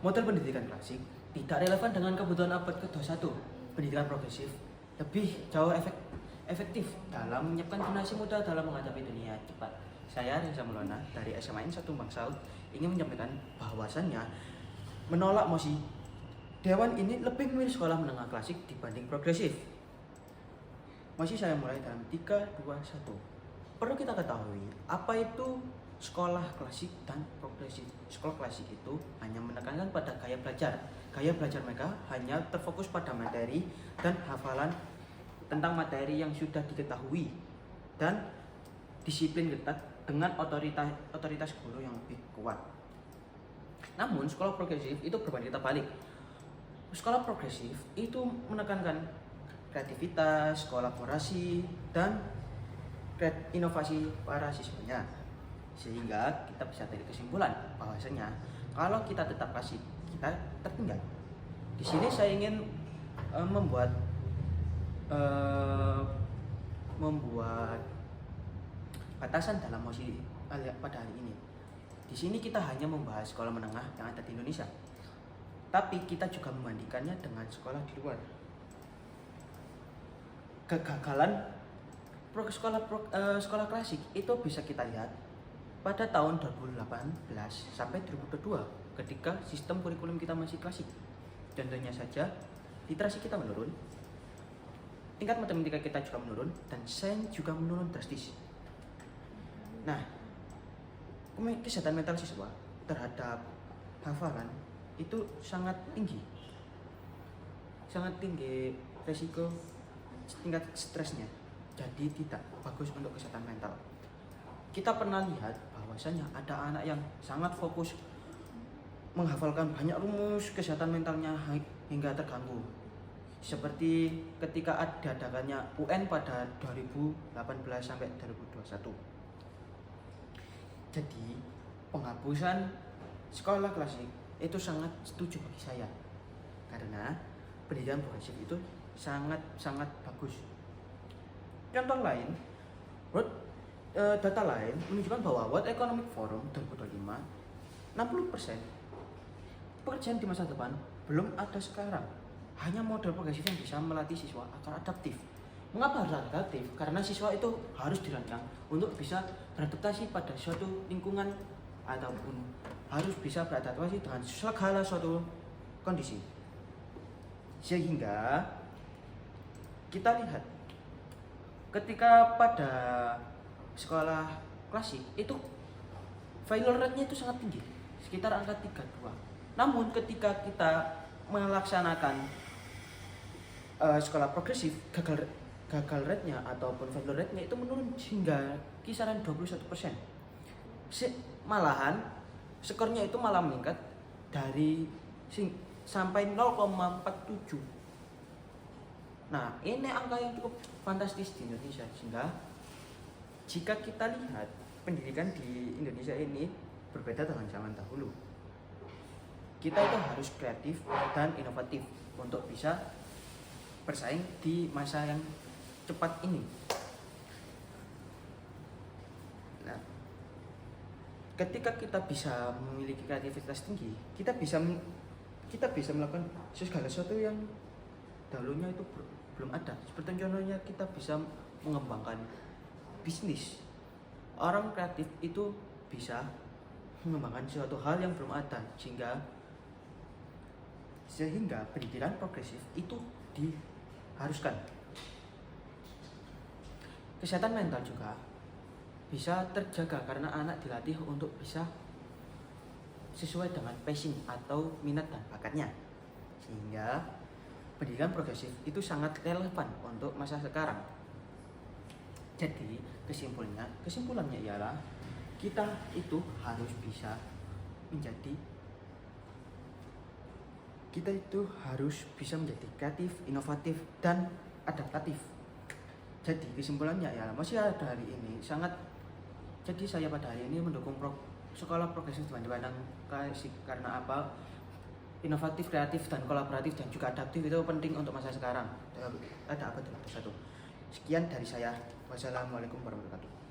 Model pendidikan klasik tidak relevan dengan kebutuhan abad ke-21. Pendidikan progresif lebih jauh efektif dalam menyiapkan generasi muda dalam menghadapi dunia cepat. Saya Reza Maulana dari SMA N 1 Bangsal ingin menyampaikan bahwasannya menolak mosi Dewan ini lebih memilih sekolah menengah klasik dibanding progresif. Mosi saya mulai dalam 3, 2, 1. Perlu kita ketahui apa itu sekolah klasik dan progresif. Sekolah klasik itu hanya menekankan pada gaya belajar. Gaya belajar mereka hanya terfokus pada materi dan hafalan tentang materi yang sudah diketahui dan disiplin ketat dengan otoritas guru yang lebih kuat. Namun sekolah progresif itu berbanding terbalik. Sekolah progresif itu menekankan kreativitas, kolaborasi, dan inovasi para siswanya. Sehingga kita bisa tarik kesimpulan bahwasanya kalau kita tetap klasik, kita tertinggal. Di sini saya ingin membuat batasan dalam mosi pada hari ini. Di sini kita hanya membahas sekolah menengah yang ada di Indonesia, tapi kita juga membandingkannya dengan sekolah di luar. Kegagalan sekolah klasik itu bisa kita lihat pada tahun 2018 sampai 2022 ketika sistem kurikulum kita masih klasik. Contohnya saja, literasi kita menurun, tingkat matematika kita juga menurun, dan sains juga menurun drastis. Nah, kesehatan mental siswa terhadap hafalan itu sangat tinggi resiko tingkat stresnya, jadi tidak bagus untuk kesehatan mental. Kita pernah lihat bahwasanya ada anak yang sangat fokus menghafalkan banyak rumus, kesehatan mentalnya hingga terganggu. Seperti ketika diadakannya UN pada 2018 sampai 2021. Jadi, penghapusan sekolah klasik itu sangat setuju bagi saya. Karena pendidikan progresif itu sangat bagus. Contoh lain, data lain menunjukkan bahwa World Economic Forum 2025 60% pekerjaan di masa depan belum ada sekarang. Hanya model progresif yang bisa melatih siswa agar adaptif. Mengapa harus adaptif? Karena siswa itu harus dirancang untuk bisa beradaptasi pada suatu lingkungan ataupun harus bisa beradaptasi dengan segala suatu kondisi. Sehingga kita lihat ketika pada sekolah klasik itu failure rate-nya itu sangat tinggi, sekitar angka 32. Namun ketika kita melaksanakan sekolah progresif, gagal rate-nya ataupun failure rate-nya itu menurun hingga kisaran 21%. Malahan skornya itu malah meningkat dari sampai 0,47. Nah, ini angka yang cukup fantastis di Indonesia. Sehingga jika kita lihat pendidikan di Indonesia ini berbeda dengan zaman dahulu. Kita itu harus kreatif dan inovatif untuk bisa bersaing di masa yang cepat ini. Nah, ketika kita bisa memiliki kreativitas tinggi, kita bisa melakukan segala sesuatu yang dahulunya itu belum ada. Seperti contohnya kita bisa mengembangkan bisnis. Orang kreatif itu bisa mengembangkan suatu hal yang belum ada, sehingga pendidikan progresif itu diharuskan. Kesehatan mental juga bisa terjaga karena anak dilatih untuk bisa sesuai dengan passion atau minat dan bakatnya. Sehingga pendidikan progresif itu sangat relevan untuk masa sekarang. Jadi kesimpulannya ialah kita itu harus bisa menjadi kreatif, inovatif, dan adaptatif. Jadi kesimpulannya ya masih ada hari ini jadi saya pada hari ini mendukung sekolah progresif dibanding klasik. Karena apa? Inovatif, kreatif, dan kolaboratif dan juga adaptif itu penting untuk masa sekarang. Ada abad 21. Sekian dari saya. Wassalamualaikum warahmatullahi wabarakatuh.